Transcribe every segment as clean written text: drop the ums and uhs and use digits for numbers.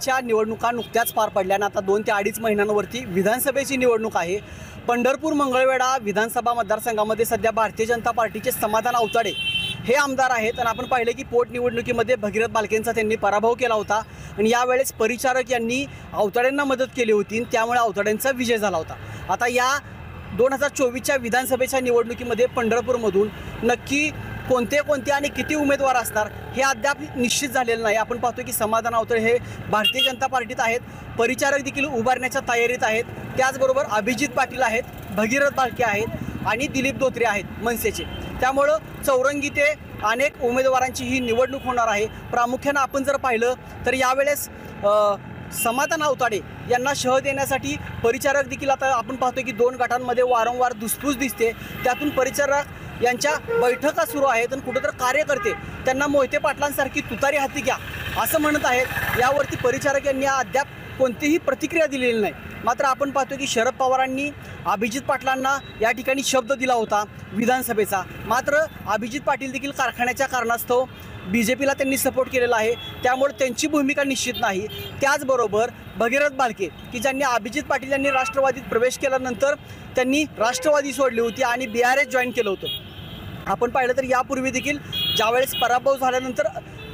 लोकसभेच्या निवडणुका नुकत्याच पार पडल्या आणि आता 2 ते 2.5 महिन्यांवरती विधानसभेची निवडणूक आहे। पंढरपूर मंगळवेढा विधानसभा मतदारसंघामध्ये सध्या भारतीय जनता पार्टीचे समाधान अवताडे हे आमदार आहेत आणि आपण पाहिले की पोटनिवडणुकीमध्ये भगीरथ बालकेंचा त्यांनी पराभव केला होता आणि यावेळेस परिचारक यांनी अवताडेंना मदत केली होती आणि त्यामुळे अवताडेंचा विजय झाला होता। आता या 2024च्या विधानसभेच्या निवडणुकीमध्ये पंढरपूरमधून नक्की कोणते आणि किती उमेदवार असणार हे अद्याप निश्चित झालेलं नाही। आपण पाहतो की समाधान अवताडे हे भारतीय जनता पार्टीत आहेत, परिचारक देखील उभारण्याच्या तयारीत आहेत, त्याचबरोबर अभिजित पाटील आहेत, भगीरथ बालके आहेत आणि दिलीप धोत्रे आहेत मनसेचे। त्यामुळं चौरंगी ते अनेक उमेदवारांची ही निवडणूक होणार आहे। प्रामुख्यानं आपण जर पाहिलं तर यावेळेस समाधान अवताडे यांना शह देण्यासाठी परिचारक देखील आता आपण पाहतो की 2 गटांमध्ये वारंवार धुसफूस दिसते। त्यातून परिचारक यांच्या बैठका सुरू आहेत आणि कुठेतरी कार्यकर्ते त्यांना मोहिते पाटलांसारखी तुतारी हाती घ्या असं म्हणत आहेत। यावरती परिचारक यांनी अद्याप कोणतीही प्रतिक्रिया दिलेली नाही। मात्र आपण पाहतो की शरद पवारांनी अभिजित पाटलांना या ठिकाणी शब्द दिला होता विधानसभेचा, मात्र अभिजित पाटील देखील कारखान्याच्या कारणास्तव BJPला त्यांनी सपोर्ट केलेला आहे, त्यामुळे त्यांची भूमिका निश्चित नाही। त्याचबरोबर भगीरथ बालके की ज्यांनी अभिजित पाटील यांनी राष्ट्रवादीत प्रवेश केल्यानंतर त्यांनी राष्ट्रवादी सोडली होती आणि BRS जॉईन केलं होतं। आपण पाहिलं तर यापूर्वी देखील ज्यावेळेस पराभव झाल्यानंतर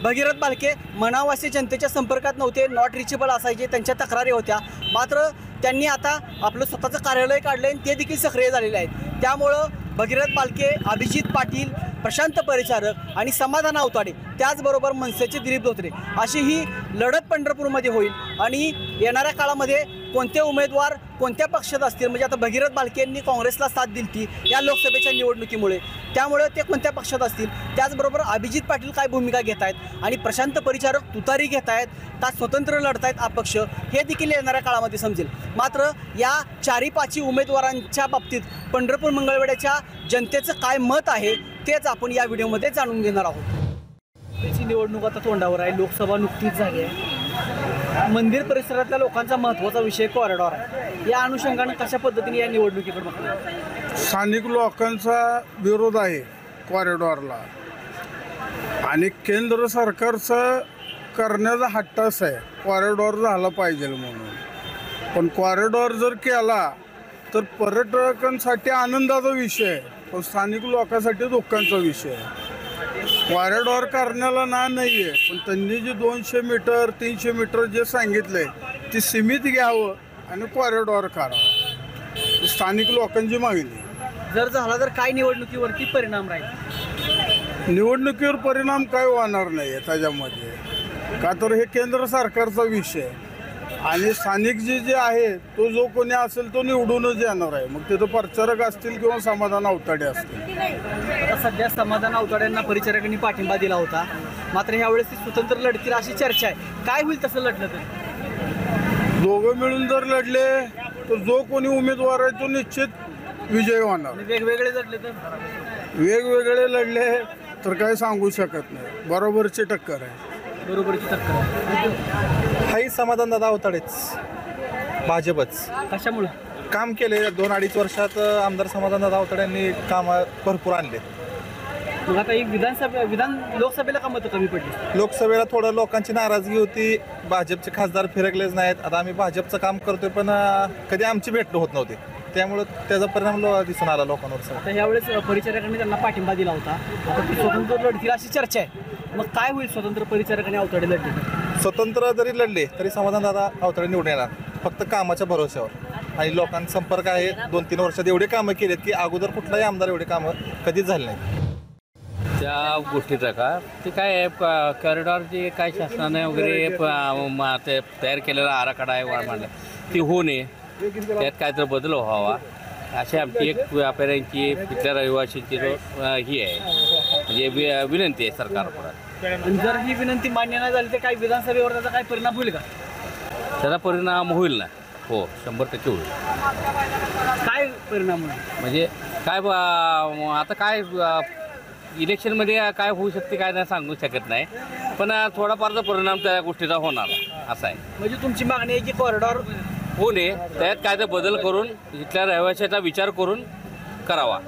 भगीरथ बालके मनावासी जनतेच्या संपर्कात नव्हते, नॉट रिचेबल असायचे, त्यांच्या तक्रारी होत्या। मात्र त्यांनी आता आपलं स्वतःचं कार्यालय काढलं आणि ते देखील सक्रिय झालेले आहेत। त्यामुळं भगीरथ बालके, अभिजित पाटील, प्रशांत परिचारक आणि समाधान अवताडे त्याचबरोबर मनसेचे दिलीप धोत्रे अशी ही लढत पंढरपूरमध्ये होईल आणि येणाऱ्या काळामध्ये कोणते उमेदवार कोणत्या पक्षात असतील, म्हणजे आता भगीरथ बालके यांनी काँग्रेसला साथ दिली या लोकसभेच्या निवडणुकीमुळे, त्यामुळे ते कोणत्या पक्षात असतील, त्याचबरोबर अभिजित पाटील काय भूमिका घेत आहेत आणि प्रशांत परिचारक तुतारी घेत आहेत का स्वतंत्र लढत आहेत अपक्ष, हे देखील येणाऱ्या काळामध्ये समजेल। मात्र या 4-5 उमेदवारांच्या बाबतीत पंढरपूर मंगळवेढ्याच्या जनतेचं काय मत आहे तेच आपण या व्हिडिओमध्ये जाणून घेणार आहोत। त्याची निवडणूक आता तोंडावर आहे, लोकसभा नुकतीच झाली आहे, मंदिर परिसरातल्या लोकांचा महत्त्वाचा विषय कॉरिडॉर आहे। या अनुषंगाने कशा पद्धतीने या निवडणुकीकडे बघतात? स्थानिक लोकांचा विरोध आहे कॉरिडॉरला आणि केंद्र सरकारचं करण्याचा हट्टाच आहे कॉरिडॉर झाला पाहिजे म्हणून, पण कॉरिडॉर जर केला तर पर्यटकांसाठी आनंदाचा विषय आहे, पण स्थानिक लोकांसाठी दुःखाचा विषय आहे। कॉरिडॉर करण्याला नाही आहे, पण त्यांनी जे 200 मीटर 300 मीटर जे सांगितले ते सीमित घ्यावं आणि कॉरिडॉर करावं, स्थानिक लोकांची मागणी। जर झाला तर काय निवडणुकीवरती परिणाम राहील? निवडणुकीवर परिणाम काय होणार नाही आहे त्याच्यामध्ये, का तर हे केंद्र सरकारचा विषय आहे आणि स्थानिक जे आहे तो जो कोणी असेल तो निवडूनच येणार आहे, मग तिथं प्रचारक असतील किंवा समाधान अवताडे असतील। आता सध्या समाधान अवताड्यांना परिचारकांनी पाठिंबा दिला होता, मात्र यावेळेस ती स्वतंत्र लढतील अशी चर्चा आहे, काय होईल तसं लढलं तर? दोघं मिळून जर लढले तर जो कोणी उमेदवार आहे तो निश्चित विजय होणार। वेगवेगळे लढले तर? वेगवेगळे लढले तर काय सांगू शकत नाही, बरोबरची टक्कर आहे। बरोबरची टक्कर हाही समाधान दादा अवताडेच, भाजपच। कशामुळे काम केले 2-2.5 वर्षात आमदार समाधान दादा अवताड्यांनी काम भरपूर आणले। मग आता ही लोकसभेला का मतं कमी पडली? लोकसभेला थोडं लोकांची नाराजगी होती, भाजपचे खासदार फिरकलेच नाहीत। आता आम्ही भाजपचं काम करतोय पण कधी आमची भेट होत नव्हती, त्यामुळे त्याचा परिणाम दिसून आला लोकांवर। आता यावेळेस परिचारकांनी त्यांना पाठिंबा दिला होता, आता ती स्वतंत्र लढतील अशी चर्चा आहे, मग काय होईल स्वतंत्र परिचारकांनी अवताडे लढले? स्वतंत्र जरी लढले तरी समाधान दादा अवताडे निवडून येणार, फक्त कामाच्या भरोश्यावर आणि लोकांचा संपर्क आहे। 2-3 वर्षात एवढे कामं केलेत की अगोदर कुठलाही आमदार एवढे कामं कधीच झाले नाही। त्या गोष्टीचं का ते काय आहे, कॉरिडॉर जे काय शासनाने वगैरे ते तयार केलेला आराखडा आहे मांडला ती होऊ नये, त्यात काय तर बदल व्हावा अशी आमची एक व्यापाऱ्यांची तिथल्या रहिवाशांची ही आहे, म्हणजे विनंती आहे सरकारकडे। जर ही विनंती मान्य नाही झाली तर काही विधानसभेवर त्याचा काय परिणाम होईल का? त्याचा परिणाम होईल ना, हो 100% होईल। काय परिणाम होईल म्हणजे काय आता काय इलेक्शनमध्ये काय होऊ शकते काय नाही सांगू शकत नाही, पण थोडाफारचा परिणाम त्या गोष्टीचा होणार असा आहे। म्हणजे तुमची मागणी आहे की कॉरिडॉर होऊ नये, त्यात काय तर बदल करून इथल्या रहिवाशाचा विचार करून करावा।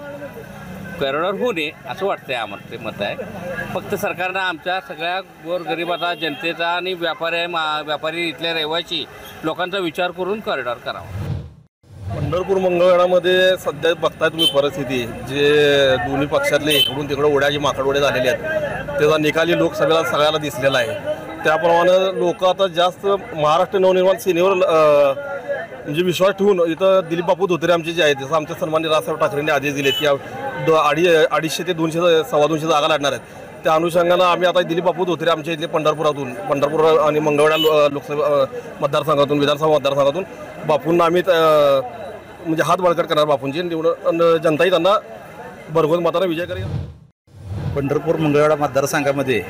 कॉरिडॉर होऊ नये असं वाटतंय आम्हाला, ते मत आहे. फक्त सरकारनं आमच्या सगळ्या गोरगरिबाचा, जनतेचा आणि व्यापारी इथल्या रहिवासी लोकांचा विचार करून कॉरिडॉर करावा. पंढरपूर मंगळवेढामध्ये सध्या बघताय तुम्ही परिस्थिती, जे दोन्ही पक्षातले इकडून तिकडं उड्या जी माकडवडे झालेले आहेत त्याचा निकाली लोकसभेला सगळ्याला दिसलेला आहे. त्याप्रमाणे लोक आता जास्त महाराष्ट्र नवनिर्माण सेनेवर म्हणजे विश्वास ठेवून इथं दिलीप बापू धोत्रे आमचे जे आहेत, जसं आमच्या सन्माननीय राजसाहेब ठाकरेंनी आदेश दिलेत की 250 ते 200 250 जागा लढणार आहेत. त्या अनुषंगानं आम्ही आता दिलीप बापू धोत्रे आमच्या इथले पंढरपूर आणि मंगळवेढा लोकसभा मतदारसंघातून, विधानसभा मतदारसंघातून बापूंना आम्ही म्हणजे हात बळकट करणार, बापूंची निवडून जनताही त्यांना भरघोस मताने विजय करेल. पंढरपूर मंगळवेढा मतदारसंघामध्ये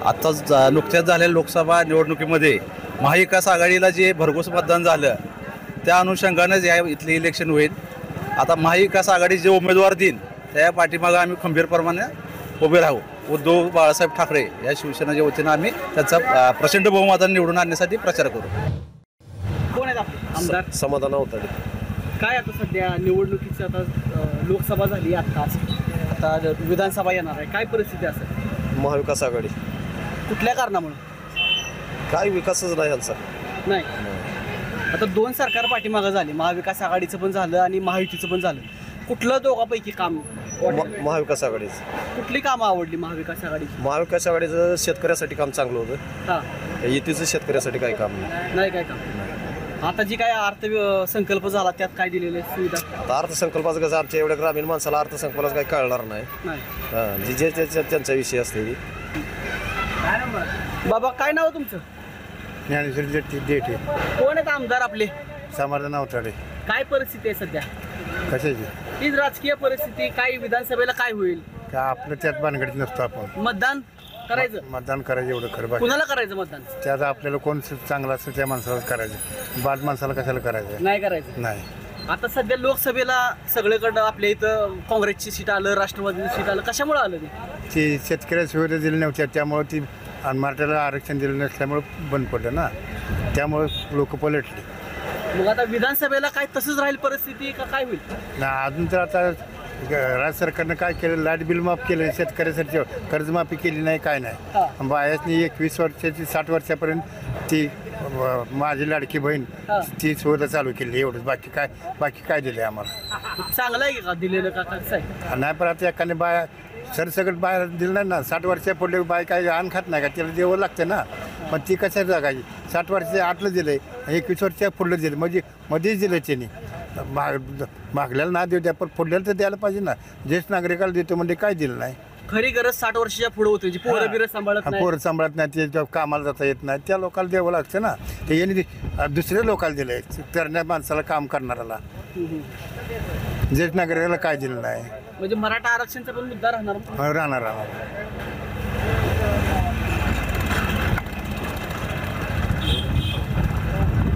आत्ताच नुकत्याच झालेल्या लोकसभा निवडणुकीमध्ये महाविकास आघाडीला जे भरघोस मतदान झालं त्या अनुषंगानेच या इथले इलेक्शन होईल. आता महाविकास आघाडी जे उमेदवार देईन त्या पाठीमागं आम्ही खंबीरप्रमाणे उभे राहू. उद्धव बाळासाहेब ठाकरे या शिवसेनेच्या वतीनं आम्ही त्याचा प्रचंड बहुमताने निवडून आणण्यासाठी प्रचार करू. कोण आहेत आपले आमदार? समाधान होतं. काय आता सध्या निवडणुकीची आता लोकसभा झाली आत्ताच, आता विधानसभा येणार आहे, काय परिस्थिती असेल? महाविकास आघाडी कुठल्या कारणामुळे? काय विकासच नाही यांचा. नाही, आता 2 सरकार पाठीमागं झाले, महाविकास आघाडीचं पण झालं आणि महायुतीचं पण झालं. कुठलं दोघांपैकी काम वाटलं? महाविकास आघाडीच. कुठली कामं आवडली महाविकास आघाडीची? महाविकास आघाडीचं शेतकऱ्यासाठी काम चांगलं होतं. हां, युतीचं शेतकऱ्यासाठी काही काम नाही. नाही काय काम? आता जी काय अर्थसंकल्प झाला त्यात काय दिलेलं आहे सुविधा? आता अर्थसंकल्पाचं कसं आमच्या एवढ्या ग्रामीण माणसाला अर्थसंकल्पाचं काही कळणार नाही. नाही. जे त्यांचा विषय असते. बाबा काय नाव तुमचं? ज्ञानेश्वर देठे. कोण आहेत आमदार आपले? समाधान अवताडे. काय परिस्थिती आहे सध्या? कशाची हीच राजकीय परिस्थिती, काय विधानसभेला काय होईल? का आपलं त्यात भानगडीत नसतो. आपण मतदान करायचं? मतदान करायचं एवढं खरं बाकी कुणाला करायचं मतदान? त्यात आपल्याला कोण चांगलं असतं त्या माणसालाच करायचं. बाद माणसाला कशाला करायचं नाही करायचं. नाही. आता सध्या लोकसभेला सगळीकडं आपल्या इथं काँग्रेसची सीट आलं, राष्ट्रवादीची सीट आलं, कशामुळे आलं ते? ती शेतकऱ्या सुविधा दिल्या नव्हत्या त्यामुळे ती, आणि मराठ्याला आरक्षण दिलं नसल्यामुळे बंद पडलं ना, त्यामुळे लोक पलटली. मग आता विधानसभेला काय तसंच राहील परिस्थिती का काय होईल? ना अजून तर आता राज्य सरकारनं काय केलं, लाईट बिल माफ केलं, शेतकऱ्यासाठी कर्जमाफी केली नाही, काय नाही. बायासनी 21 वर्षाची 60 वर्षापर्यंत ती माझी लाडकी बहीण ती सुविधा चालू केली. एवढंच, बाकी काय दिलं आम्हाला? चांगलं आहे का दिलेलं का कसं आहे? नाही, पण आता एकाने बाया सरसकट बाहेर दिलं नाही ना. 60 वर्षा पुढले बाय काय अन्न खात नाही का, त्याला द्यावं लागतं ना. पण ती कशा जगायची? 60 वर्षाच्या आतलं दिलं आहे, 21 वर्षाच्या पुढलं दिलं, म्हणजे मध्येच दिलं त्यांनी. मागल्याला ना देऊ द्या, पण पुढल्याला तर द्यायला पाहिजे ना. ज्येष्ठ नागरिकाला देतो म्हणजे काय दिलं नाही. खरी गरज 60 वर्षाच्या पुढे होती, जी पोरं बिरं सांभाळत नाही. पोरं सांभाळत नाही, ते कामाला जाता येत नाही, त्या लोकांना द्यावं लागतं ना. ते यांनी दुसऱ्या लोकांना दिलं आहे, करण्या माणसाला काम करणाऱ्याला. ज्येष्ठ नागरिकाला काय दिलं नाही. म्हणजे मराठा आरक्षणचा पण मुद्दा राहणार. राहणार.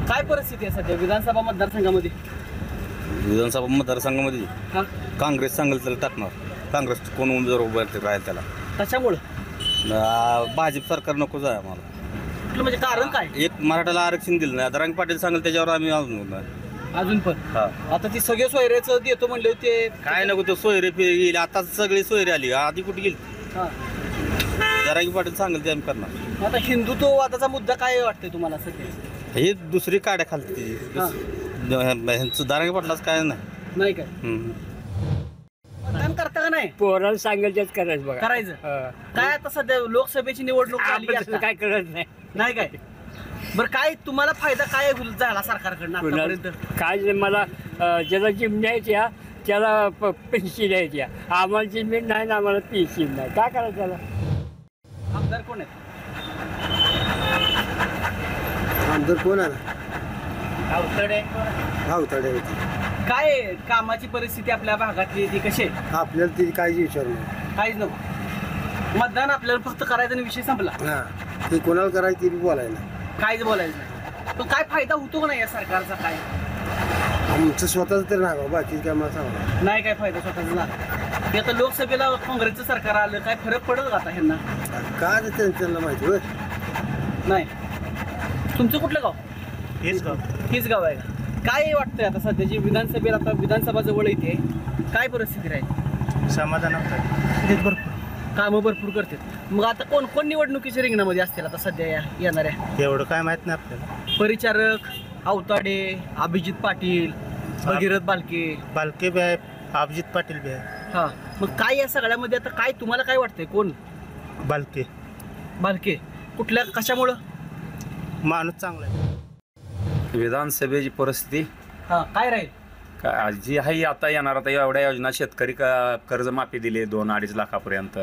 काय परिस्थिती आहे सध्या विधानसभा मतदारसंघामध्ये? विधानसभा मतदारसंघामध्ये हां, काँग्रेस चांगलं त्याला टाकणार. काँग्रेस कोण उमेदवार उभा राहील त्याला. कशामुळं? भाजप सरकार नकोच आहे आम्हाला. कुठलं म्हणजे कारण काय? एक मराठाला आरक्षण दिलं नाही, आता रंग पाटील सांगेल त्याच्यावर आम्ही अजून पण हा. आता ती सगळे सोयरेचं देतो म्हणले ते काय नको ते सोयरे गेली, आता सगळी सोयरे आली, आधी कुठे गेली? हां. जरांगी पाटील सांगेल ते आम्ही करणार. आता हिंदुत्ववादाचा मुद्दा काय वाटतंय तुम्हाला सध्या? हे दुसरी काड्या खालती ह्यांचं दरांगी पाटलाच काय नाही. नाही काय मतदान करता का नाही? पोराला सांगेल तेच करायचं बघा. करायचं. काय आता सध्या लोकसभेची निवडणूक आली आपल्याला आता. काय करत नाही. नाही काय? बरं, काय तुम्हाला फायदा काय झाला सरकारकडनं आतापर्यंत? काय जे मला ज्याला जिमण्या यायच्या त्याला पेन्शन द्यायच्या, आम्हाला जिम्मेट नाही ना, आम्हाला पेन्शन नाही. काय करायचं त्याला? आमदार कोण आहेत? आमदार कोण आहे? काय कामाची परिस्थिती आपल्या भागातली ती कशी आहे? आपल्याला ती काळजी विचारू काहीच नको. मतदान आपल्याला फक्त करायचं आणि विषय संपला. हां, ते कोणाला करायचं ते बोलायला काहीच बोलायचं नाही. पण काय फायदा होतो का नाही या सरकारचा? काय आमचं स्वतःच तर नाही, बाकी काय मला सांगा. नाही काय फायदा स्वतःचा झाला. ते आता लोकसभेला काँग्रेसचं सरकार आलं, काय फरक पडत का आता ह्यांना? काय त्यांना माहिती होय. नाही. तुमचं कुठलं गाव? हेच गाव आहे का? काय वाटतंय आता सध्याची विधानसभेला, आता विधानसभा जवळ येते, काय परिस्थिती राहील? समाधान आहेत भरपूर कामं भरपूर करतात. मग आता कोण कोण निवडणुकीच्या रिंगणामध्ये असतील आता सध्या येणाऱ्या? एवढं काय माहित नाही आपल्याला. परिचारक, अवताडे, अभिजित पाटील, भगीरथ बालके. बालके बी आहे, अभिजित पाटील बी आहे. हा, मग काय या सगळ्यामध्ये आता काय तुम्हाला काय वाटतंय कोण? बालके बालके कुठल्या कशामुळं? माणूस चांगला आहे. विधानसभेची परिस्थिती हा, काय राहील? काय जी आहे आता येणार. आता एवढ्या योजना शेतकरी कर्जमाफी दिली 2-2.5 लाखापर्यंत.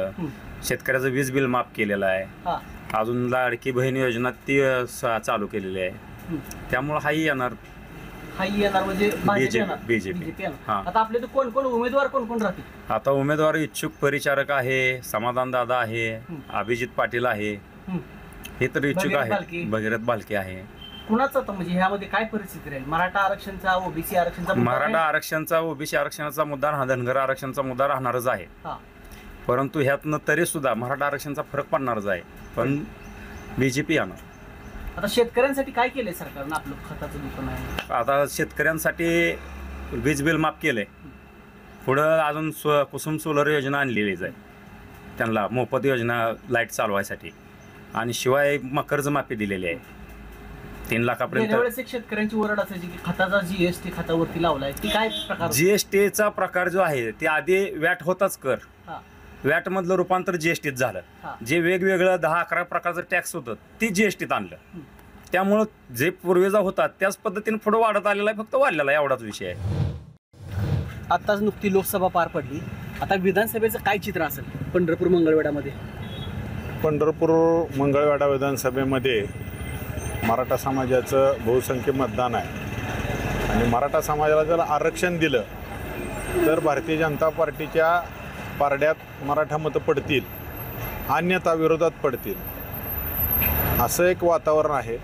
शेतकऱ्याचं वीज बिल माफ केलेलं आहे. हा, अजून लाडकी बहीण योजना ती चालू केलेली आहे. त्यामुळं हाही येणार. हाही येणार म्हणजे BJP. हा. आता आपले तर कोण कोण उमेदवार कोण कोण राहतील? आता उमेदवार इच्छुक परिचारक आहे, समाधान दादा आहे, अभिजित पाटील आहे, हे तर इच्छुक भगीरथ आहे. बालके. भगीरथ बालके आहे. कुणाचं आता म्हणजे ह्यामध्ये काय परिस्थिती राहील? मराठा आरक्षणचा, ओबीसी आरक्षणचा मुद्दा मराठा राहील? आरक्षणचा, ओबीसी आरक्षणाचा मुद्दा हा धनगर आरक्षणाचा मुद्दा राहणारच आहे. हा, परंतु ह्यातनं तरी सुद्धा मराठा आरक्षणाचा फरक पडणारच आहे. पण BJP येणार. आता शेतकऱ्यांसाठी काय केलंय सरकारनं? आपलं खताचं दुकान आहे. आता शेतकऱ्यांसाठी वीज बिल माफ केलंय. पुढं अजून कुसुम सोलर योजना आणलेलीच आहे त्यांना, मोफत योजना लाईट चालवायसाठी. आणि शिवाय कर्जमाफी दिलेली आहे 3 लाखापर्यंत. गेल्या वेळेस एक शेतकऱ्यांची ओरड असायची की खताचा GST खतावरती लावलाय, ती काय प्रकार? GSTचा प्रकार जो आहे ते आधी वॅट होताच कर. हा, वॅट मधलं रूपांतर GSTत झालं. हा. जे वेगवेगळं 10-11 प्रकारचं टॅक्स होतं ती GSTत आणलं. त्यामुळं जे पूर्वीचा होता त्याच पद्धतीने पुढे वाढत आलेला आहे, फक्त वाढलेला आहे, एवढाच विषय आहे. आत्ताच नुकती लोकसभा पार पडली. आता विधानसभेचं काय चित्र असेल पंढरपूर मंगळवेढामध्ये? पंढरपूर मंगळवेढा विधानसभेमध्ये मराठा समाजाचं बहुसंख्य मतदान आहे आणि मराठा समाजाला जर आरक्षण दिलं तर भारतीय जनता पार्टीच्या पारड्यात मराठा मतं पडतील, अन्यथा विरोधात पडतील, असं एक वातावरण आहे.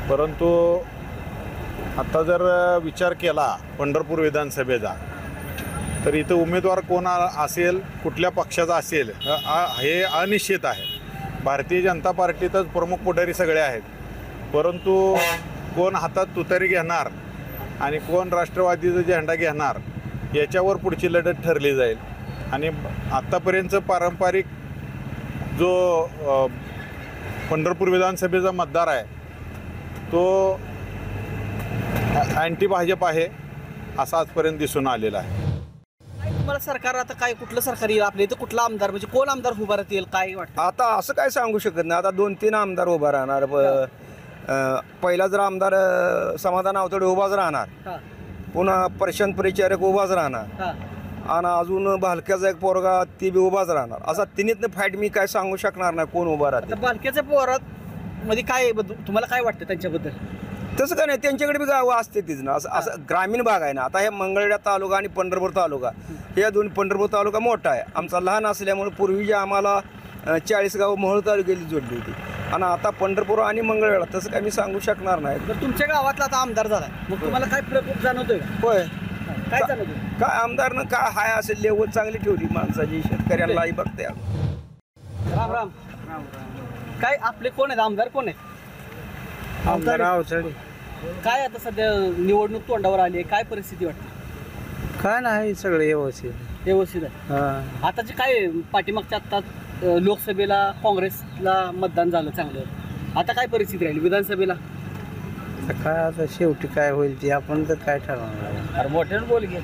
परंतु आता जर विचार केला पंढरपूर विधानसभेचा तर इथं उमेदवार कोण असेल, कुठल्या पक्षाचा असेल हे अनिश्चित आहे. भारतीय जनता पार्टीतच प्रमुख पुढारी सगळे आहेत, परंतु कोण हातात तुतारी घेणार आणि कोण राष्ट्रवादीचा झेंडा घेणार याच्यावर पुढची लढत ठरली जाईल. आणि आत्तापर्यंतचं पारंपरिक जो पंढरपूर विधानसभेचा मतदार आहे तो अँटी भाजप आहे असं आजपर्यंत दिसून आलेलं आहे. तुम्हाला सरकार आता काय कुठलं सरकार येईल आपल्या इथं? कुठला आमदार म्हणजे कोण आमदार उभा राहतील काय वाटतं? आता असं काय सांगू शकत नाही. आता 2-3 आमदार उभा राहणार. पहिला जर आमदार समाधान अवतडे उभाच राहणार, हा, पुन्हा प्रशांत परिचारक उभाच राहणार, हा, आणि अजून भालक्याचा एक पोरगा ती बी उभाच राहणार. असा तिन्हीतनं फाईट मी काय सांगू शकणार नाही कोण उभा राहते. आता बालक्याच्या पोरात मध्ये काय तुम्हाला काय वाटतं त्यांच्याबद्दल? तसं काय नाही, त्यांच्याकडे बी गावं असते तीच ना. असं ग्रामीण भाग आहे ना. आता हे मंगळवेढा तालुका आणि पंढरपूर तालुका हे दोन, पंढरपूर तालुका मोठा आहे, आमचा लहान असल्यामुळे पूर्वी जे आम्हाला 40 गावं मोहोळ तालुक्याची जोडली होती, आणि आता पंढरपूर आणि मंगळवेढा. तसं काय मी सांगू शकणार नाही. तर तुमच्या गावातला आता आमदार झाला, मग तुम्हाला काय प्रकोप जाणवतोय? होय, काय जाणवतोय? काय आमदारनं काय हाय असेल लेवल चांगली ठेवली माणसाची, शेतकऱ्यांनाही बघते. राम राम. काय आपले कोण आहेत आमदार? कोण आहेत आमदार अवतडे. काय आता सध्या निवडणूक तोंडावर आली आहे, काय परिस्थिती वाटते? काय नाही, सगळं व्यवस्थित. व्यवस्थित आहे. आता जे काय पाठीमागच्या आता लोकसभेला काँग्रेसला मतदान झालं चांगलं, आता काय परिस्थिती राहील विधानसभेला? काय आता शेवटी काय होईल ते आपण तर काय ठरवणार. मोठ्यानं बोल घे.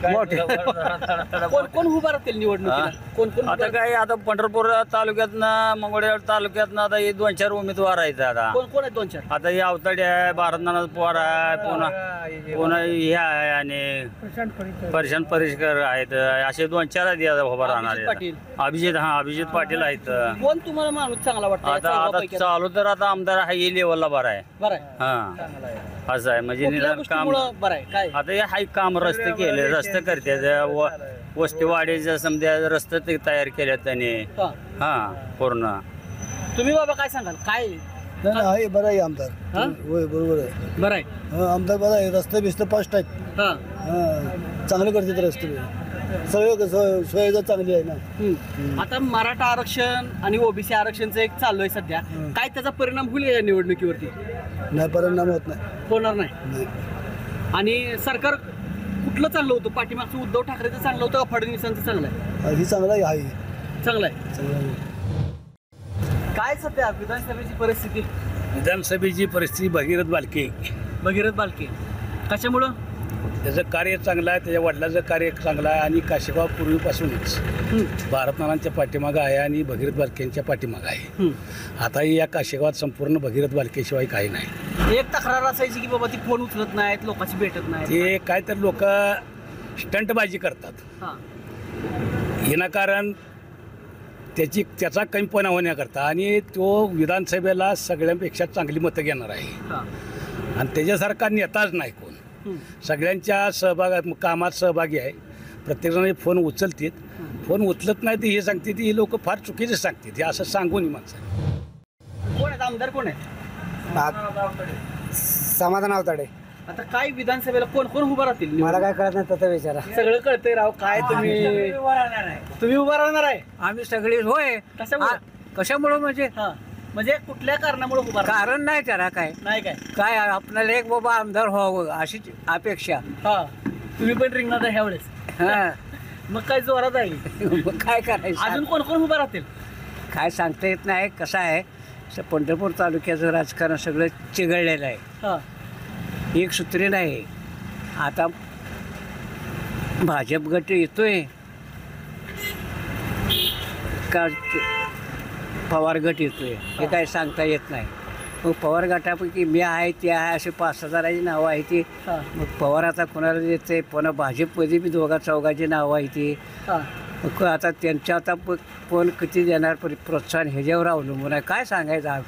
कोण कोण उभा राहतील निवडणुकीला? कोण कोण आता काय, आता पंढरपूर तालुक्यातनं, मंगळवेढा तालुक्यातनं आता हे 2-4 उमेदवार आहेत. आता कोण कोण आहेत 2-4? आता हे अवताडे आहे, भारतनाथ पवार आहे, पुन्हा हे आहे आणि प्रशांत परिष्कर आहेत. असे 2-4 आहेत आता उभा राहणार. अभिजित पाटील आहेत. कोण तुम्हाला माणूस चांगला वाटतं? आता चालू तर आता आमदार आहे हे लेवलला बरा आहे. बरं आहे. हा, असं आहे म्हणजे कुठल्या निदान काम. गोष्टीमुळं बरं आहे काय? आता हे हाय काम रस्ते केले, रस्ते करते, वस्तीवाडीचे समजा रस्ते ते तयार केले त्यांनी. हा. हा, पूर्ण. तुम्ही बाबा काय सांगाल? काय आहे बरं आहे आमदार. हा? होय, बरोबर आहे. बरं आहे. आमदार बरं आहे. रस्ते बिस्ते फास्ट आहेत. हा. चांगले करतात रस्ते, सगळं सोय चांगली आहे ना. आता मराठा आरक्षण आणि ओबीसी आरक्षणचं एक चालू आहे सध्या, काय त्याचा परिणाम होईल या निवडणुकीवरती? नाही, परिणाम होत नाही. होणार नाही. आणि सरकार कुठलं चाललं होतं? पाठीमागचं उद्धव ठाकरेचं चाललं होतं का फडणवीसांचं चाललं आहे? ही चांगला आहे चांगलं आहे. काय सध्या विधानसभेची परिस्थिती? विधानसभेची परिस्थिती भगीरथ बालके. भगीरथ बालके कशामुळं? त्याचं कार्य चांगलं आहे, त्याच्या वडिलांचं कार्य चांगलं आहे आणि काशेगाव पूर्वीपासूनच भारतनानांच्या पाठीमागं आहे आणि भगीरथ बालकेंच्या पाठीमागं आहे. आताही या काशेगावात संपूर्ण भगीरथ बालकेशिवाय काही नाही. एक तक्रार असायची की बाबा ती फोन उचलत नाहीत, लोकांशी भेटत नाही. ते काय तर लोक स्टंटबाजी करतात विनाकारण, त्याचा कमीपणा होण्याकरता. आणि तो विधानसभेला सगळ्यांपेक्षा चांगली मतं घेणार आहे आणि त्याच्यासारखा नेताच नाही कोण. सगळ्यांच्या कामात सहभागी आहे. प्रत्येकजण फोन उचलतात, फोन उचलत नाही ते हे सांगते ती ही लोक फार चुकीचे सांगतात. हे असं सांगून माणसं. कोण आहेत आमदार? कोण आहेत? समाधान अवताडे. आता काय विधानसभेला कोण कोण उभा राहतील? मला काय कळत नाही तसं विचारा. सगळं कळतंय राव. काय तुम्ही उभा राहणार आहे? आम्ही सगळी होय. कशामुळं म्हणजे म्हणजे कुठल्या कारणामुळे उभा? कारण नाही त्याला काय नाही. काय आपल्याला एक बाबा आमदार व्हावं अशी अपेक्षा. तुम्ही पण रिंगणार आहे ह्यावेळेस? मग काय जोरात आहे? काय करायचं? अजून कोण कोण उभा राहतील काय सांगता येत नाही. कसं आहे, पंढरपूर तालुक्याचं राजकारण सगळं चिघळलेलं आहे. एक सूत्री नाही. आता भाजप गट येतोय का पवार गट येतोय हे काय सांगता येत नाही. मग पवार गटापैकी मी आहे ते आहे असे 5-6 जणांची नावं आहे ती. मग पवार आता कोणाला देते, पुन्हा भाजपमध्ये बी 2-4 नावं आहे ती. मग आता त्यांच्या आता कोण किती देणार प्रोत्साहन ह्याच्यावर अवलंबून आहे. काय सांगायचं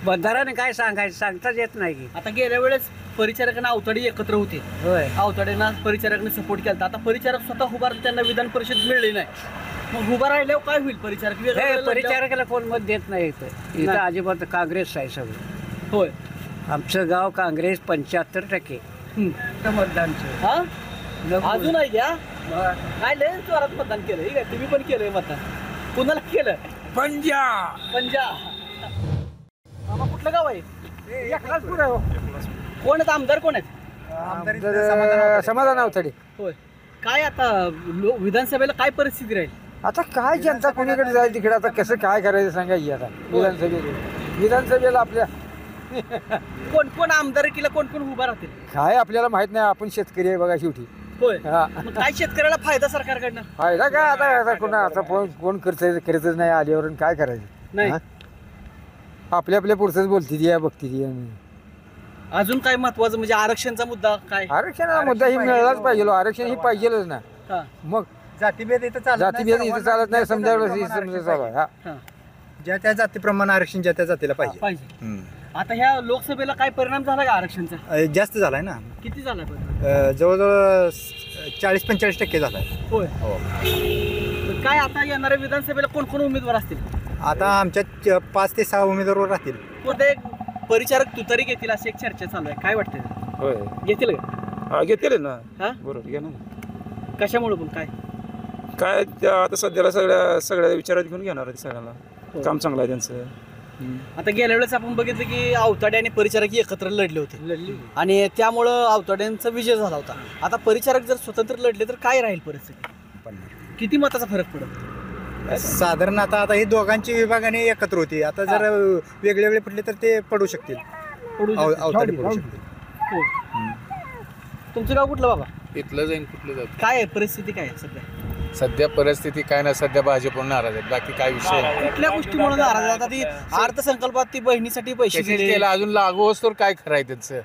बंधाराने काय सांगायचं सांगताच येत नाही की. आता गेल्या वेळेस परिचारकांना अवताडे एकत्र होते. होय, अवताडेंना परिचारकांनी सपोर्ट केला. आता परिचारक स्वतः उभा त्यांना विधान परिषद मिळली नाही. मग उभा राहिल्यावर काय होईल? परिचारकाला कोण मत देत नाही इथं अजिबात. काँग्रेस आहे सगळं. होय, आमचं गाव काँग्रेस 75% मतदानचं. अजून आहे घ्या काय लय जोरात मतदान केलं. ठीक आहे, तुम्ही पण केलंय मतदान. कुणाला केलं? पंजा. कुठलं गाव आहे? कोण आहेत आमदार? कोण आहेत? समाधान अवताडे. होय. काय आता विधानसभेला काय परिस्थिती राहील? आता काय जनता कोणीकडे जाईल तिकडे. आता कसं काय करायचं सांगा की. आता विधानसभेला आपल्या कोण कोण आमदारकीला कोण कोण उभा राहतील काय आपल्याला माहित नाही. आपण शेतकरी आहे बघा शेवटी. होय. मग काय शेतकऱ्याला फायदा सरकारकडनं? फायदा काय आता कोणा आता कोण करतच नाही आल्यावर काय करायचं नाही. आपल्या पुढचंच बोलती या बघती. अजून काय महत्वाचं म्हणजे आरक्षणचा मुद्दा काय? आरक्षणाचा मुद्दा ही मिळालाच पाहिजे. आरक्षण ही पाहिजेलच ना. मग जातीभेद इथं जातीभेद इथं चालत नाही. समजा ज्या त्या जातीप्रमाणे आरक्षण ज्या त्या जातीला पाहिजे. आता ह्या लोकसभेला काय परिणाम झाला का आरक्षणचा? जास्त झालाय ना. किती झालाय? जवळजवळ 40-45% झालाय. होय. काय आता येणाऱ्या विधानसभेला कोण कोण उमेदवार असतील? आता आमच्या 5 ते 6 उमेदवार राहतील. कोणते एक परिचारक तुतारी घेतील अशी एक चर्चा चालू आहे. काय वाटतंय? होय, घेतील का? घेतील ना. हा, बरोबर घे ना. कशामुळे पण काय त्या आता सध्याला सगळ्या विचारात घेऊन घेणार आहे सगळ्याला. काम चांगलं आहे त्यांचं. आता गेल्या वेळेस आपण बघितलं की अवताडे आणि परिचारक एकत्र लढले होते आणि त्यामुळं अवताड्यांचा विजय झाला होता. आता परिचारक जर स्वतंत्र लढले तर काय राहील परिस्थिती? किती मताचा फरक पडेल? साधारण आता ही दोघांची विभागाने एकत्र होती. आता जर वेगळे वेगळे पडले तर ते पडू शकतील. अवताडे पडू शकतील. तुमचं गाव कुठलं बाबा? इथलं जाईन कुठलं जात? काय आहे परिस्थिती? काय आहे सध्या परिस्थिती? काय नाही, सध्या भाजपवर नाराज आहेत. बाकी काय विषय नाही. कुठल्या गोष्टीमुळे नाराज आहेत? आता ती अर्थसंकल्पात ती बहिणीसाठी पैसे केलं अजून लागू होस तर काय खरं आहे त्यांचं.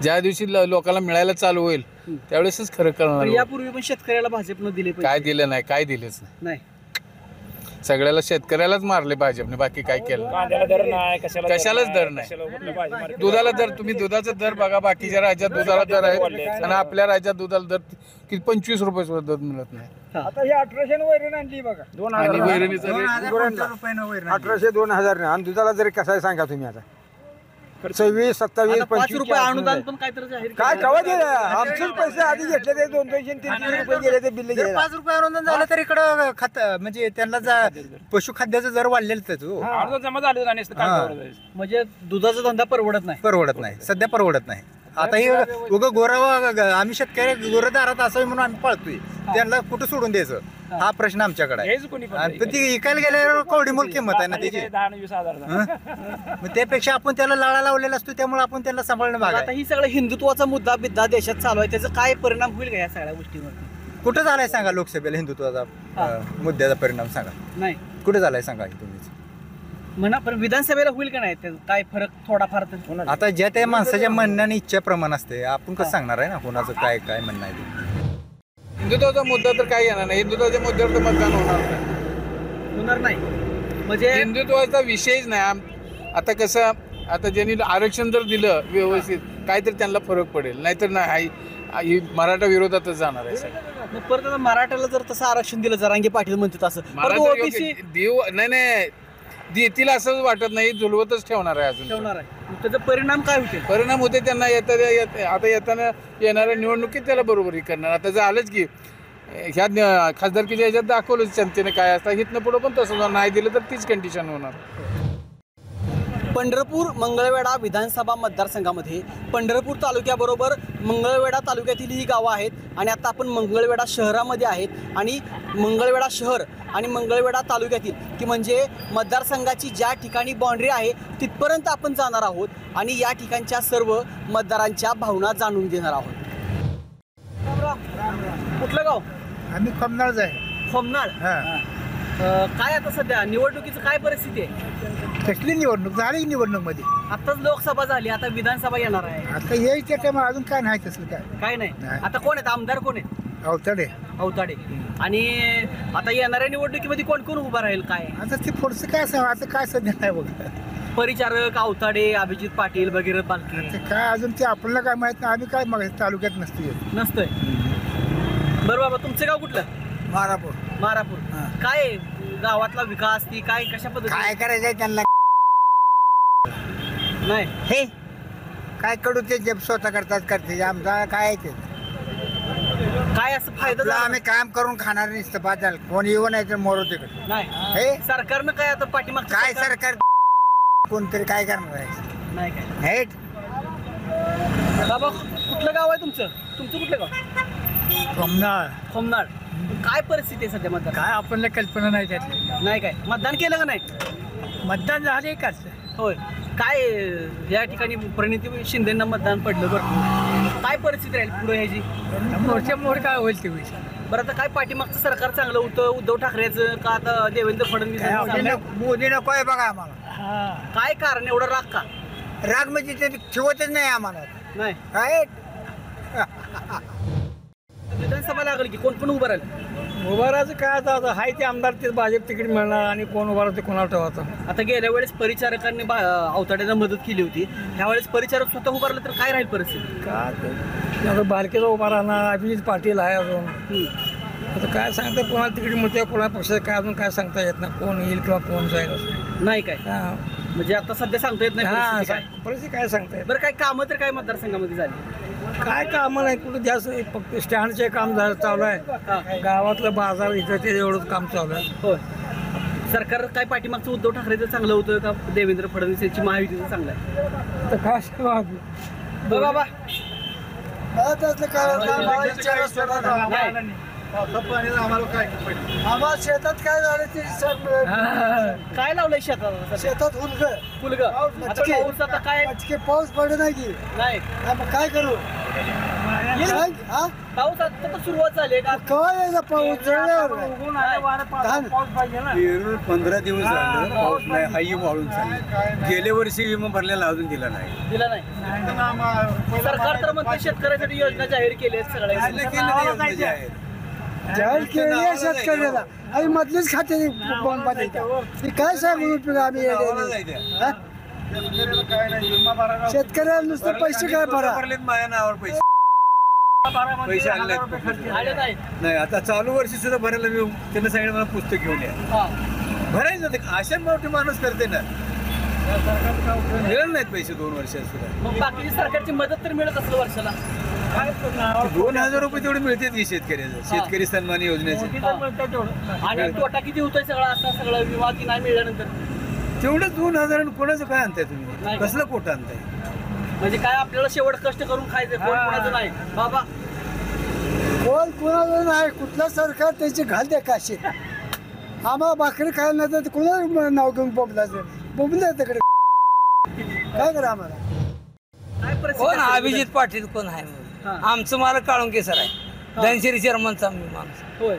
ज्या दिवशी लोकांना मिळायला चालू होईल त्यावेळेसच खरं कळणार. यापूर्वी पण शेतकऱ्याला भाजपनं दिले काय दिलं नाही, काय दिलंच नाही. सगळ्याला शेतकऱ्याला मारले भाजपने. बाकी काय केलं? कशालाच दर नाही. दुधाला दर, तुम्ही दुधाचा दर बघा. बाकीच्या राज्यात दुधाला दर आहे आणि आपल्या राज्यात दुधाला दर किती 25 रुपये सुद्धा दर मिळत नाही. आता ही 1800 वैरण आणली बघा. आणि वैरणीचा 1800-2000 आणि दुधाला जरी कसं आहे सांगा तुम्ही. आता 26, 27, 5 रुपये अनुदान पण काहीतरी जाहीर काय कवा दिलं? आमचेच पैसे आधी घेतले ते 200-300 रुपये गेले ते बिल गेले. 5 रुपये अनुदान झालं तर इकडं म्हणजे त्यांना पशुखाद्याचा दर वाढलेलाच जमा झाले म्हणजे दुधाचा धंदा परवडत नाही. सध्या परवडत नाही. आता हे उगं गोरावं आम्ही शेतकरी गोरदारात असावी म्हणून आम्ही पाळतोय, त्यांना कुठं सोडून द्यायचं हा प्रश्न आमच्याकडे आहे. आणि पण ती इकायला गेल्यावर कवडी मोल किंमत आहे ना त्याची. मग त्यापेक्षा आपण त्याला लाळा लावलेला असतो, त्यामुळे आपण त्याला सांभाळणं भाग आता आहे. ही सगळं हिंदुत्वाचा मुद्दा बिद्दा देशात चालू आहे, त्याचा काय परिणाम होईल का या सगळ्या गोष्टीवर? कुठं झालाय सांगा लोकसभेला हिंदुत्वाचा मुद्द्याचा परिणाम सांगा, नाही कुठे झालाय सांगा तुम्हीच. म्हणा, पण विधानसभेला होईल का नाही त्याचा काय फरक थोडाफार तर होणार? आता ज्या त्या माणसाच्या म्हणण्याने इच्छेप्रमाणे असते, आपण कसं सांगणार आहे ना कोणाचं काय काय म्हणणं आहे ते. हिंदुत्वाचा मुद्दा तर काही येणार नाही, हिंदुत्वाच्या मुद्द्यावर तर मतदान होणार नाही. म्हणजे हिंदुत्वाचा विषयच नाही. आता कसं, आता ज्यांनी आरक्षण जर दिलं व्यवस्थित काहीतरी त्यांना फरक पडेल, नाहीतर नाही ही मराठा विरोधातच जाणार आहे सगळं. मग परत आता मराठ्याला जर तसं आरक्षण दिलं, जरांगे पाटील म्हणतात असं, परत ओबीसी देव नाही देतील असं वाटत नाही, झुलवतच ठेवणार आहे अजून ठेवणार आहे. मग त्याचा परिणाम काय होतील? परिणाम होते त्यांना आता येताना येणाऱ्या निवडणुकीत त्याला बरोबर हे करणार. आता झालंच की ह्या खासदारकीच्या ह्याच्यात दाखवलं जनतेने काय असतं, इथनं पुढं पण तसं नाही दिलं तर तीच कंडिशन होणार. पंढरपूर मंगळवेढा विधानसभा मतदारसंघामध्ये पंढरपूर तालुक्याबरोबर मंगळवेढा तालुक्यातील ही गावं आहेत आणि आता आपण मंगळवेढा शहरामध्ये आहेत. आणि मंगळवेढा शहर आणि मंगळवेढा तालुक्यातील की म्हणजे मतदारसंघाची ज्या ठिकाणी बाँड्री आहे तिथपर्यंत आपण जाणार आहोत आणि या ठिकाणच्या सर्व मतदारांच्या भावना जाणून घेणार आहोत. कुठलं गाव? आम्ही खमनाळच आहे. खमनाळ. काय आता सध्या निवडणुकीचं काय परिस्थिती आहे? कसली निवडणूक झाली? निवडणूक मध्ये आताच लोकसभा झाली, आता विधानसभा येणार आहे. आता यायच्या टायमा अजून काय नाही तसलं काय नाही. आता कोण आहेत आमदार? कोण आहेत? अवताडे. आणि आता येणाऱ्या निवडणुकीमध्ये कोण कोण उभा राहील काय? आता ते पुढचं काय सांग, आता काय सध्या नाही बघ. परिचारक अवताडे, अभिजित पाटील, भगीरथ बालके. काय अजून ते आपल्याला काय माहित नाही, आम्ही काय मग तालुक्यात नसतोय. बरं बाबा, तुमचं गाव कुठलं? मारापूर. काय गावातला विकास ती काय कशा पद्धतीने काय करायचंय त्यांना? नाही हे काय कडू ते जे स्वतः करते आमचा काय ते काय असं फायदा? आम्ही काम करून खाणार नसतं बाजार, कोण येऊ नाही तर मोरो तिकडे. नाही हे सरकारनं काय आता पाठीमाग काय सरकार कोणतरी काय करणार आहे? नाही काय. बाबा कुठलं गाव आहे तुमचं? कुठलं गाव? खमनाळ. काय परिस्थिती आहे सध्या मतदान? काय आपल्याला कल्पना नाही त्यातली. नाही काय. मतदान केलं का नाही? मतदान झाले का? होय. काय या ठिकाणी प्रणिती शिंदेना मतदान पडलं भरपूर, काय परिस्थिती राहील पुढे ह्याची? मोर काय होईल ते होईल. बरं आता काय पाठीमागचं सरकार चांगलं होतं उद्धव ठाकरेचं का आता देवेंद्र फडणवीस? मोदी नको आहे बघा आम्हाला. काय कारण एवढा राग का? राग म्हणजे ते ठेवतच नाही आम्हाला. नाही काय विधानसभा लागली की कोण उभं राहील? उभाराचं काय आता हाय ते आमदार ते भाजप तिकीट मिळणार आणि कोण उभा राहते कोणाला ठेवायचं. आता गेल्या वेळेस परिचारकांनी अवताड्यांना मदत केली होती, ह्यावेळेस परिचारक स्वतः उभारलं तर काय राहील परिस्थिती? का आता बालकेचा उभा राहणार, अभिजित पाटील आहे अजून. आता काय सांगता कोणाला तिकीट मिळते, कोणा पक्षाचं काय अजून काय सांगता येत नाही, कोण येईल किंवा कोण जाईल असं नाही काय. म्हणजे आता सध्या सांगता येत नाही परिस्थिती काय सांगता येत. बरं काय कामं तर काय मतदारसंघामध्ये झाली? काय कामं नाही कुठं जास्त, फक्त स्टँडचे काम चालू आहे, गावातलं बाजार इथं ते एवढंच काम चालू आहे. होय. सरकार काय पाठीमागचं उद्धव ठाकरेचं चांगलं होतं का देवेंद्र फडणवीस यांची महायुतीचं चांगलं आहे? तर काय बरं बाबा आम्हाला शेतात काय झालं ते काय लावलंय शेतात? शेतात फुलग आता काय पाऊस पडत नाही की नाही, मग काय करू? पाऊस आता तर सुरुवात झाली का? काय यायचा पाऊस? 15 दिवस झालं पाऊस नाही, हाई वाळून चालली. गेल्या वर्षी विमा भरलेला अजून दिला नाही. सरकार तर म्हणते शेतकऱ्यासाठी योजना जाहीर केली आहेत सगळ्या. जाहीर केली शेतकऱ्याला आणि मधलीच खाते काय सांगू उपयोग आम्ही? शेतकऱ्याला नुसतं पैसे काय भरा? माझ्या नावावर पैसे आले नाही. आता चालू वर्षी सुद्धा भरायला मी त्यांना सांगितलं मला पुस्तक घेऊन या. भरायचं ते अशा मोठे माणूस करते ना, मिळत नाहीत पैसे 2 वर्षात सुद्धा. मग बाकीची सरकारची मदत तर मिळत असेल वर्षाला? 2000 रुपये तेवढे मिळतात की शेतकऱ्याचं, शेतकरी सन्मान योजनेचे. आणि तोटा किती होतोय सगळा असा सगळं विमा की नाही मिळाल्यानंतर? तेवढं 2000 कोणाचं काय आणताय तुम्ही? कसलं कोटा आणताय? म्हणजे काय आपल्याला शेवट कष्ट करून खायचं, कोण कोणाचं नाही बाबा. कोण कोणाला नाही, कुठलं सरकार त्याची घाल द्या काशीत. आम्हाला भाकरी खायला नाही तर कोणाला नाव घेऊन बोंबलं तिकडे काय करा आम्हाला. काय परिस्थिती कोण असेल? अभिजित पाटील कोण आहे आमचं मला काळुंके सर आहे धनशिरी चेअरमनचा माणूस. होय,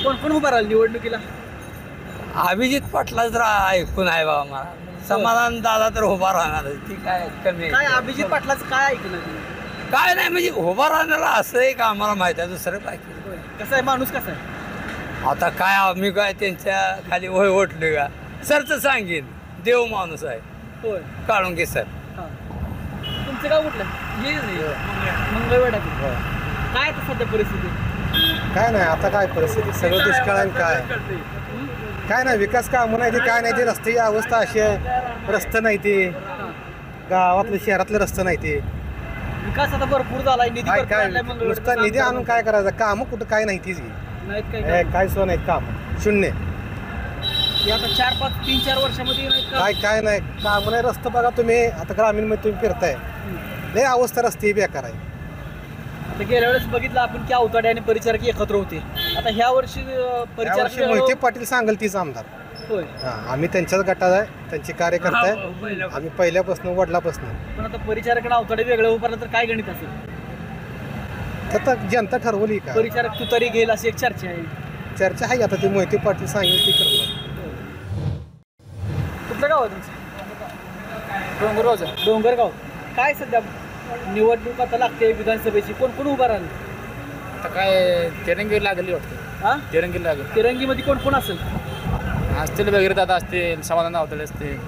कोण कोण उभा राहिलं निवडणुकीला? अभिजित पाटला जर ऐकून आहे बाबा मला. समाधान दादा तर उभा राहणार ती काय कमी काय अभिजित पाटलाचं काय ऐकलं तुम्ही? काय नाही म्हणजे उभा राहण्याला असं एक आम्हाला माहिती आहे, दुसरं काय केलं. कसं आहे माणूस, कसा आहे? आता काय आम्ही काय त्यांच्या खाली वय ओटले का सरचं सांगेन. देव माणूस आहे होय, काळुंके सर. तुमचं गाव कुठलं? मंगळवेढ्यातून. काय आता सध्या परिस्थिती? काय नाही आता काय परिस्थिती सगळं दुष्काळ आहे. काय नाही विकास कामं नाही ते काय नाही ते रस्त्याची अवस्था अशी आहे. रस्ते नाही ते गावातले शहरातले रस्ते नाही ते. विकास आता भरपूर झालाय, निधी काय भरपूर काय आणलाय मंगळवेढ्यात. नुसता निधी आणून काय करायचं. कामं कुठं काय नाही तीच नाहीत काय काय सोय नाहीत काम शून्य. हे आता 3-4 वर्षामध्ये नाहीत का? काय नाही काम नाही. रस्ते बघा तुम्ही आता ग्रामीणमध्ये तुम्ही फिरताय लय अवस्था रस्ते बेकार आहे. आता गेल्या वेळेस बघितलं आपण की अवताडे आणि परिचारक एकत्र होते. आता ह्या वर्षी परिचारक मोहिते पाटील सांगेल तीच आमदार. होय, आम्ही त्यांच्याच गटात आहे, त्यांचे कार्यकर्ते आहे आम्ही पहिल्यापासून वडिलापासून. पण आता परिचारक आणि अवताडे वेगळं उभारलं तर काय गणित असेल? आता जनता ठरवली का परिचारक तुतारी घेईल अशी एक चर्चा आहे. चर्चा आहे आता ती मोहिते पाटील सांगेल ती करणार. कुठलं गाव आहे तुमचं? डोंगरगावचं. डोंगरगाव. काय सध्या निवडणूक आता लागते विधानसभेची, कोण कोण उभा राहिलं? आता काय तिरंगी लागली वाटतं. हा, तिरंगी लागेल. तिरंगीमध्ये कोण कोण असेल? असतील वगैरे दादा असतील, समाधान अवतडे असतील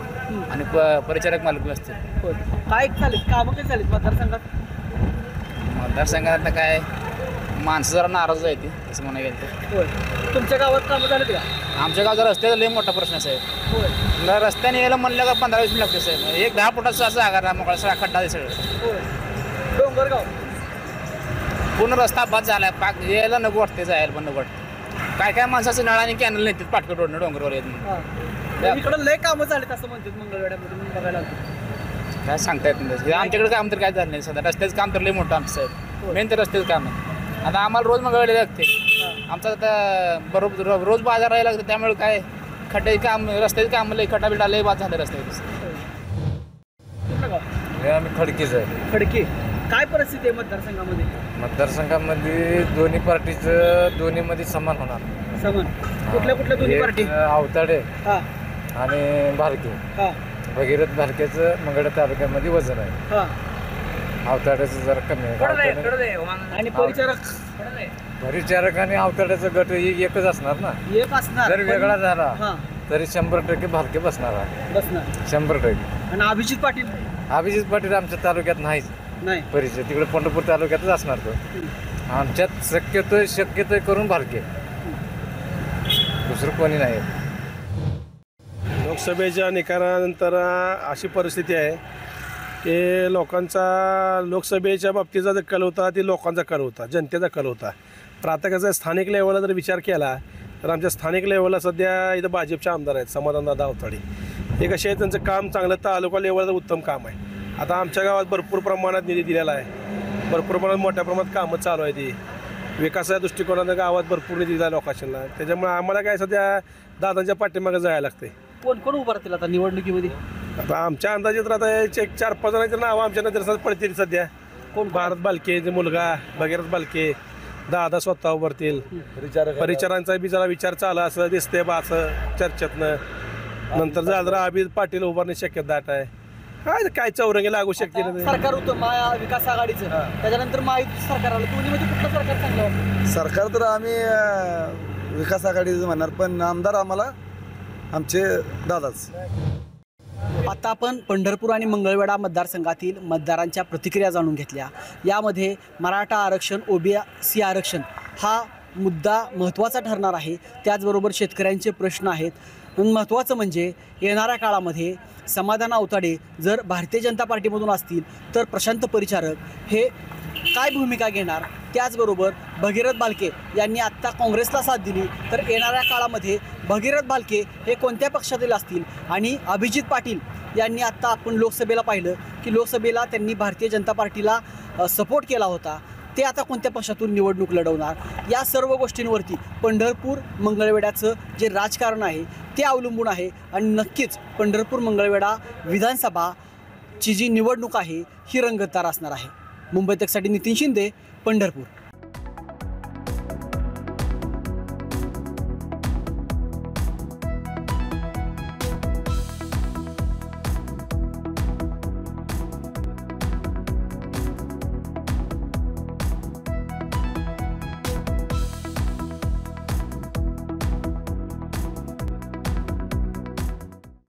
आणि परिचारक मालक असतील. होय, काय चालेल कामं काय चालेल मतदारसंघात? मतदारसंघात आता काय माणसं जरा नाराज आहे ती असं म्हणा गेलं तर. होय, तुमच्या गावात कामं झालेत का? आमच्या गावचा रस्त्याचा लय मोठा प्रश्न आहे साहेब. होय, रस्त्याने यायला म्हणलं का 15-20 मिनिट लागते साहेब. एक 10 फुटाचा असं आगार मोकळा सगळा खड्डा आहे सगळं. होय, डोंगरगाव पूर्ण रस्ता बाद झाला. पाक यायला नको वाटते, जायला पण नको वाटते. काय काय माणसाचं नळाने कॅनल नेतात पाटकड रोडनं डोंगरवर येत. इकडं लय कामं झालेत असं म्हणतात मंगळवेढ्यामध्ये, मी बघायला आलो. काय सांगता येत नाही. आमच्याकडे काम तर काय झालं नाही सध्या. रस्त्याचं काम तर लय मोठं आमचं साहेब. मेन तर रस्त्याचं काम आहे. आता आम्हाला रोज मंगळवेढा लागते. आमचा आता बरोबर रोज बाजार राहायला लागतं, त्यामुळे काय खड्ड्याचे काम रस्त्याचे काम लय खड्डा बिड्डा लय बाद झालं रस्त्याचं. कुठलं गाव? आम्ही खडकीच आहे. खडकी. काय परिस्थिती आहे मतदारसंघामध्ये? मतदारसंघामध्ये दोन्ही पार्टीचं दोन्हीमध्ये समान होणार. समान. कुठल्या कुठल्या दोन्ही पार्टी? अवताडे हा आणि भालके. हा, भगीरथ भालकेचं मंगळ तालुक्यामध्ये वजन आहे. हा, अवताड्याचं जरा कमी आहे. आणि परिचारक? परिचारक आणि अवताड्याचं गट एकच असणार ना. एक असणार. जर वेगळा झाला हा, तरी 100% भालके बसणार आहे. बसणार 100%. आणि अभिजित पाटील? अभिजित पाटील आमच्या तालुक्यात नाहीच नाही. परिचय तिकडे पंढरपूर तालुक्यातच असणार तो. आमच्यात शक्यतोय करून भालके, दुसरं कोणी नाही. लोकसभेच्या निकालानंतर अशी परिस्थिती आहे की लोकांचा लोकसभेच्या बाबतीचा जो कल होता ती लोकांचा कल होता, जनतेचा कल होता. पण आता कसं स्थानिक लेवलला जर विचार केला तर आमच्या स्थानिक लेवलला सध्या इथं भाजपचे आमदार आहेत समाधानदादा अवताडे. हे कसे आहे, त्यांचं काम चांगलं, तालुका लेवलचं उत्तम काम आहे. आता आमच्या गावात भरपूर प्रमाणात निधी दिलेला आहे, भरपूर प्रमाणात मोठ्या प्रमाणात कामं चालू आहे. ती विकासाच्या दृष्टिकोनानं गावात भरपूर निधी दिला लोकांना. त्याच्यामुळे आम्हाला काय सध्या दादांच्या पाठीमागे जायला लागते. कोण कोण उभं राहतील आता निवडणुकीमध्ये? आता आमच्या अंदाजे तर आता 4-5 जणांची नावं आमच्या नजरेत पडतील सध्या. कोण? भारत बालके मुलगा भगीरथ बालके, दादा स्वतः उभारतील. परिचारांचा बी जरा विचार चालू असं दिसतंय बा, असं चर्चेतनं. नंतर झालं अभिजित पाटील उभारण्याची शक्यता दाट आहे. काय चौरंगी लागू शकते. सरकार होतं विकास आघाडीचं, त्याच्यानंतर महायुती सरकार आलं. दोन्हीमध्ये कुठलं सरकार चांगलं वाटतं? सरकार तर आम्ही विकास आघाडीचं म्हणणार, पण आमदार आम्हाला आमचे दादाच. आता आपण पंढरपूर आणि मंगळवेढा मतदारसंघातील मतदारांच्या प्रतिक्रिया जाणून घेतल्या. यामध्ये मराठा आरक्षण, ओबीसी आरक्षण हा मुद्दा महत्त्वाचा ठरणार आहे. त्याचबरोबर शेतकऱ्यांचे प्रश्न आहेत. महत्त्वाचं म्हणजे येणाऱ्या काळामध्ये समाधान अवताडे जर भारतीय जनता पार्टीमधून असतील तर प्रशांत परिचारक हे काय भूमिका घेणार. त्याचबरोबर भगीरथ बालके यांनी आत्ता काँग्रेसला साथ दिली तर येणाऱ्या काळामध्ये भगीरथ बालके हे कोणत्या पक्षातील असतील आणि अभिजित पाटील यांनी आत्ता आपण लोकसभेला पाहिलं की लोकसभेला त्यांनी भारतीय जनता पार्टीला सपोर्ट केला होता, ते आता कोणत्या पक्षातून निवडणूक लढवणार, या सर्व गोष्टींवरती पंढरपूर मंगळवेढ्याचं जे राजकारण आहे ते अवलंबून आहे. आणि नक्कीच पंढरपूर मंगळवेढा विधानसभाची जी निवडणूक आहे ही रंगतदार असणार आहे. मुंबई तकसाठी नितीन शिंदे, पंढरपूर.